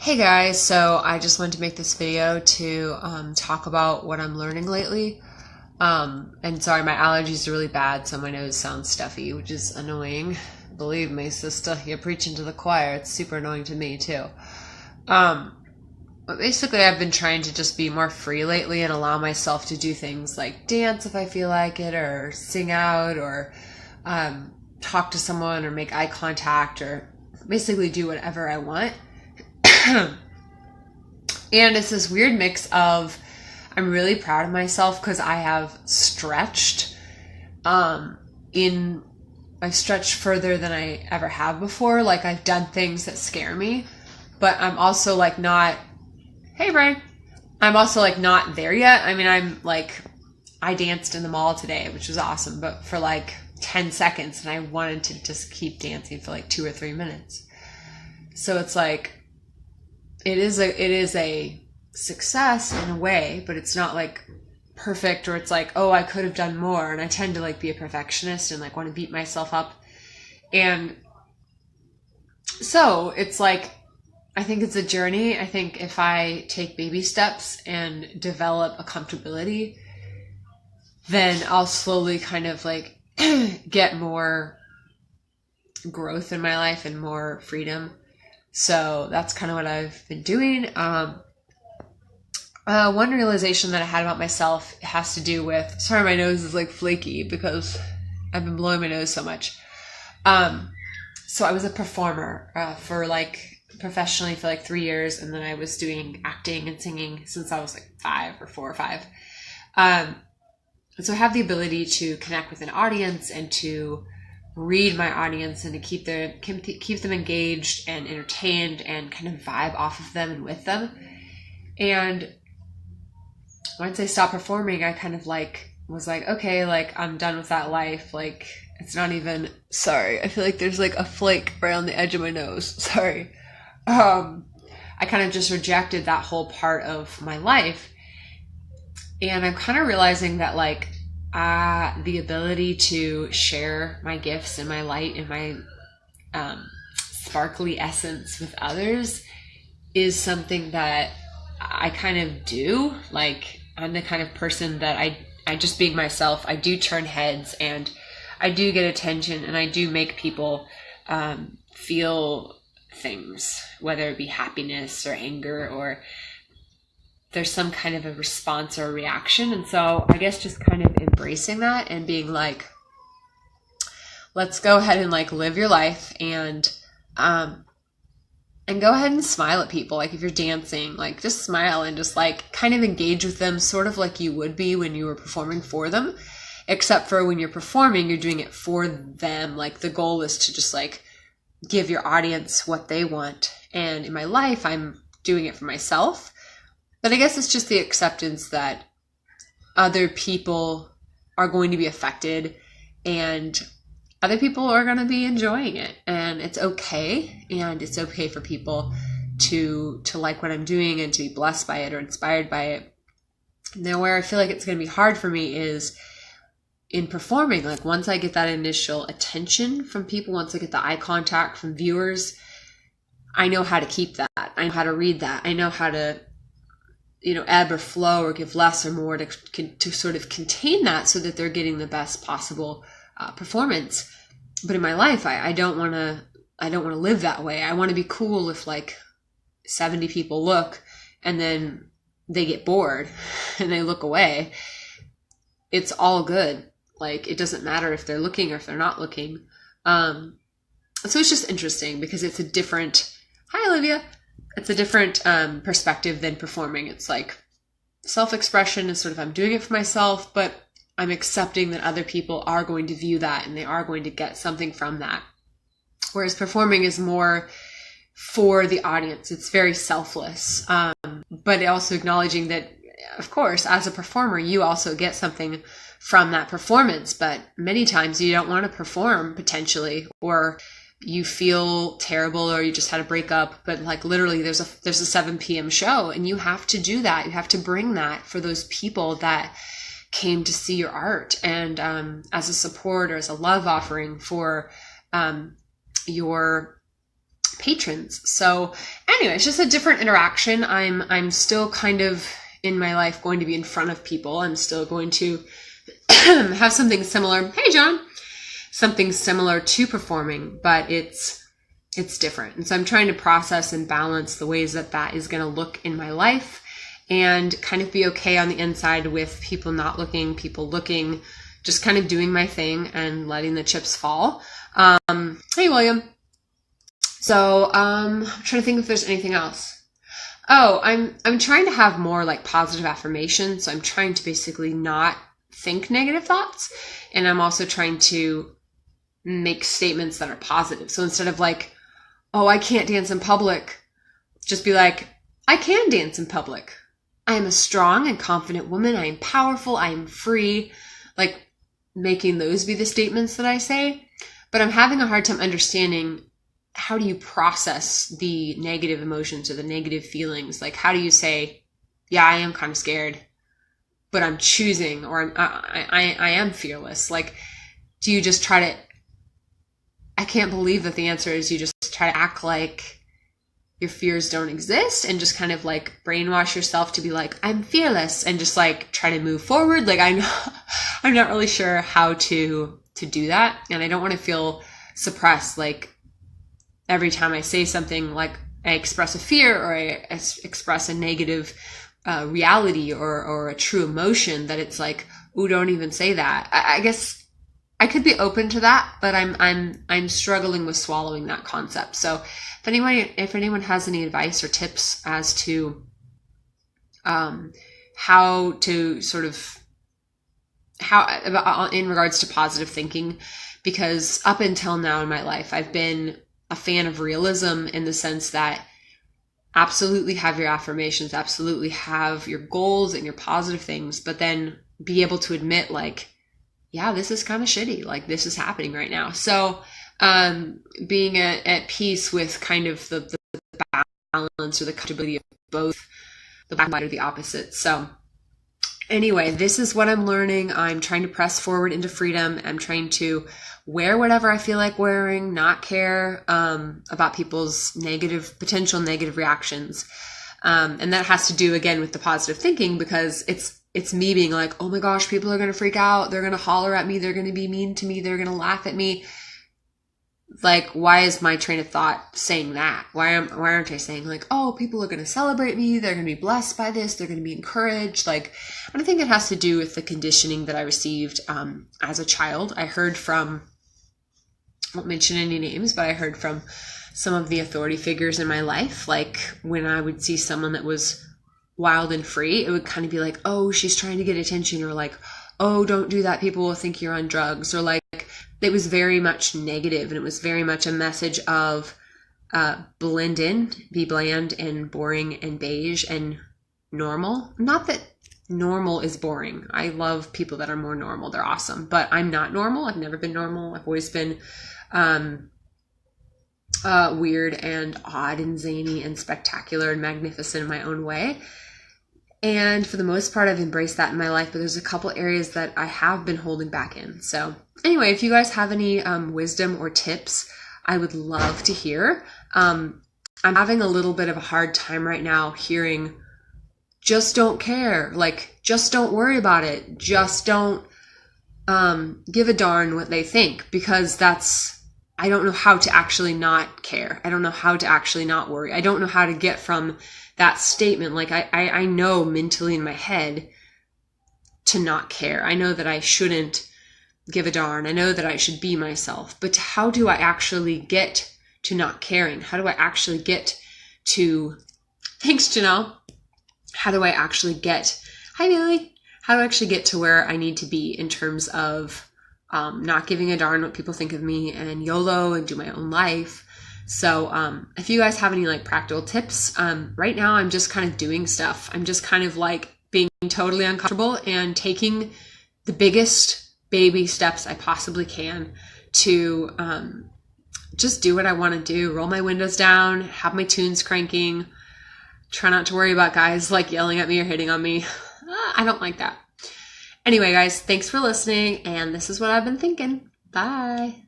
Hey guys, so I just wanted to make this video to talk about what I'm learning lately. And sorry, my allergies are really bad, so my nose sounds stuffy, which is annoying. Believe me, sister, you're preaching to the choir. It's super annoying to me too. But basically, I've been trying to just be more free lately and allow myself to do things like dance if I feel like it, or sing out, or talk to someone, or make eye contact, or basically do whatever I want. And it's this weird mix of I'm really proud of myself because I have stretched I've stretched further than I ever have before. Like, I've done things that scare me, but I'm also like not, hey Brian, I'm also like not there yet. I mean, I danced in the mall today, which was awesome, but for like 10 seconds, and I wanted to just keep dancing for like 2 or 3 minutes. So it's like, it is a success in a way, but it's not like perfect, or it's like, oh, I could have done more. And I tend to like be a perfectionist and like want to beat myself up. And so it's like, I think it's a journey. I think if I take baby steps and develop a comfortability, then I'll slowly kind of like get more growth in my life and more freedom. So that's kind of what I've been doing. One realization that I had about myself has to do with, sorry, my nose is like flaky because I've been blowing my nose so much. So I was a performer for like professionally for like 3 years, and then I was doing acting and singing since I was like 5 or 4 or 5. So I have the ability to connect with an audience and to read my audience and to keep them engaged and entertained and kind of vibe off of them and with them. And once I stopped performing, I kind of like was like, okay, like I'm done with that life. Like, it's not even, sorry, I feel like there's like a flake right on the edge of my nose. Sorry. I kind of just rejected that whole part of my life. And I'm kind of realizing that like the ability to share my gifts and my light and my sparkly essence with others is something that I kind of do. Like, I'm the kind of person that I just being myself, I do turn heads and I do get attention, and I do make people feel things, whether it be happiness or anger, or there's some kind of a response or a reaction. And so I guess just kind of embracing that and being like, let's go ahead and like live your life and go ahead and smile at people. Like, if you're dancing, like just smile and just like kind of engage with them, sort of like you would be when you were performing for them, except for when you're performing, you're doing it for them. Like, the goal is to just like give your audience what they want. And in my life, I'm doing it for myself. But I guess it's just the acceptance that other people are going to be affected and other people are going to be enjoying it. And it's okay. And it's okay for people to like what I'm doing and to be blessed by it or inspired by it. Now, where I feel like it's going to be hard for me is in performing. Like, once I get that initial attention from people, once I get the eye contact from viewers, I know how to keep that. I know how to read that. I know how to ebb or flow or give less or more to sort of contain that so that they're getting the best possible performance. But in my life, I don't want to live that way. I want to be cool if like 70 people look and then they get bored and they look away. It's all good. Like, it doesn't matter if they're looking or if they're not looking. So it's just interesting because it's a different, hi Olivia, it's a different perspective than performing. It's like self-expression is sort of, I'm doing it for myself, but I'm accepting that other people are going to view that and they are going to get something from that. Whereas performing is more for the audience. It's very selfless, but also acknowledging that, of course, as a performer, you also get something from that performance. But many times you don't want to perform potentially, or you feel terrible, or you just had a breakup, but like literally there's a 7 p.m. show and you have to do that. You have to bring that for those people that came to see your art, and as a support or as a love offering for your patrons. So anyway, it's just a different interaction. I'm still kind of in my life going to be in front of people. I'm still going to have something similar. Hey, John. Something similar to performing, but it's different. And so I'm trying to process and balance the ways that is going to look in my life and kind of be okay on the inside with people not looking, people looking, just kind of doing my thing and letting the chips fall. Hey, William. So I'm trying to think if there's anything else. Oh, I'm trying to have more like positive affirmations. So I'm trying to basically not think negative thoughts. And I'm also trying to make statements that are positive. So instead of like, oh, I can't dance in public, just be like, I can dance in public. I am a strong and confident woman. I am powerful. I am free. Like making those be the statements that I say. But I'm having a hard time understanding, how do you process the negative emotions or the negative feelings? Like, how do you say, yeah, I am kind of scared, but I'm choosing, or I am fearless. Like, do you just try to, I can't believe that the answer is you just try to act like your fears don't exist and just kind of like brainwash yourself to be like, I'm fearless, and just like try to move forward. Like, I'm not really sure how to do that. And I don't want to feel suppressed. Like every time I say something, like I express a fear or I express a negative reality or a true emotion, that it's like, ooh, don't even say that. I guess I could be open to that, but I'm struggling with swallowing that concept. So if anyone has any advice or tips as to how to sort of in regards to positive thinking, because up until now in my life, I've been a fan of realism in the sense that absolutely have your affirmations, absolutely have your goals and your positive things, but then be able to admit like, yeah, this is kind of shitty. Like this is happening right now. So being at peace with kind of the balance or the comfortability of both the black and white or the opposite. So anyway, this is what I'm learning. I'm trying to press forward into freedom. I'm trying to wear whatever I feel like wearing, not care about people's potential negative reactions. And that has to do again with the positive thinking, because it's me being like, oh my gosh, people are going to freak out. They're going to holler at me. They're going to be mean to me. They're going to laugh at me. Like, why is my train of thought saying that? Why aren't I saying like, oh, people are going to celebrate me. They're going to be blessed by this. They're going to be encouraged. Like, I don't think it has to do with the conditioning that I received as a child. I heard from, I won't mention any names, but I heard from some of the authority figures in my life. Like when I would see someone that was wild and free, it would kind of be like, oh, she's trying to get attention, or like, oh, don't do that, people will think you're on drugs, or like, it was very much negative, and it was very much a message of blend in, be bland and boring and beige and normal. Not that normal is boring. I love people that are more normal. They're awesome, but I'm not normal. I've never been normal. I've always been weird and odd and zany and spectacular and magnificent in my own way. And for the most part, I've embraced that in my life, but there's a couple areas that I have been holding back in. So anyway, if you guys have any wisdom or tips, I would love to hear. I'm having a little bit of a hard time right now hearing, just don't care. Like, just don't worry about it. Just don't give a darn what they think, because I don't know how to actually not care. I don't know how to actually not worry. I don't know how to get from that statement. Like I know mentally in my head to not care. I know that I shouldn't give a darn. I know that I should be myself, but how do I actually get to not caring? How do I actually get to, thanks Janelle. How do I actually get, hi Bailey. How do I actually get to where I need to be in terms of not giving a darn what people think of me and YOLO and do my own life? So if you guys have any like practical tips, right now I'm just kind of doing stuff. I'm just kind of like being totally uncomfortable and taking the biggest baby steps I possibly can to just do what I want to do. Roll my windows down, have my tunes cranking, try not to worry about guys like yelling at me or hitting on me. I don't like that. Anyway, guys, thanks for listening. And this is what I've been thinking. Bye.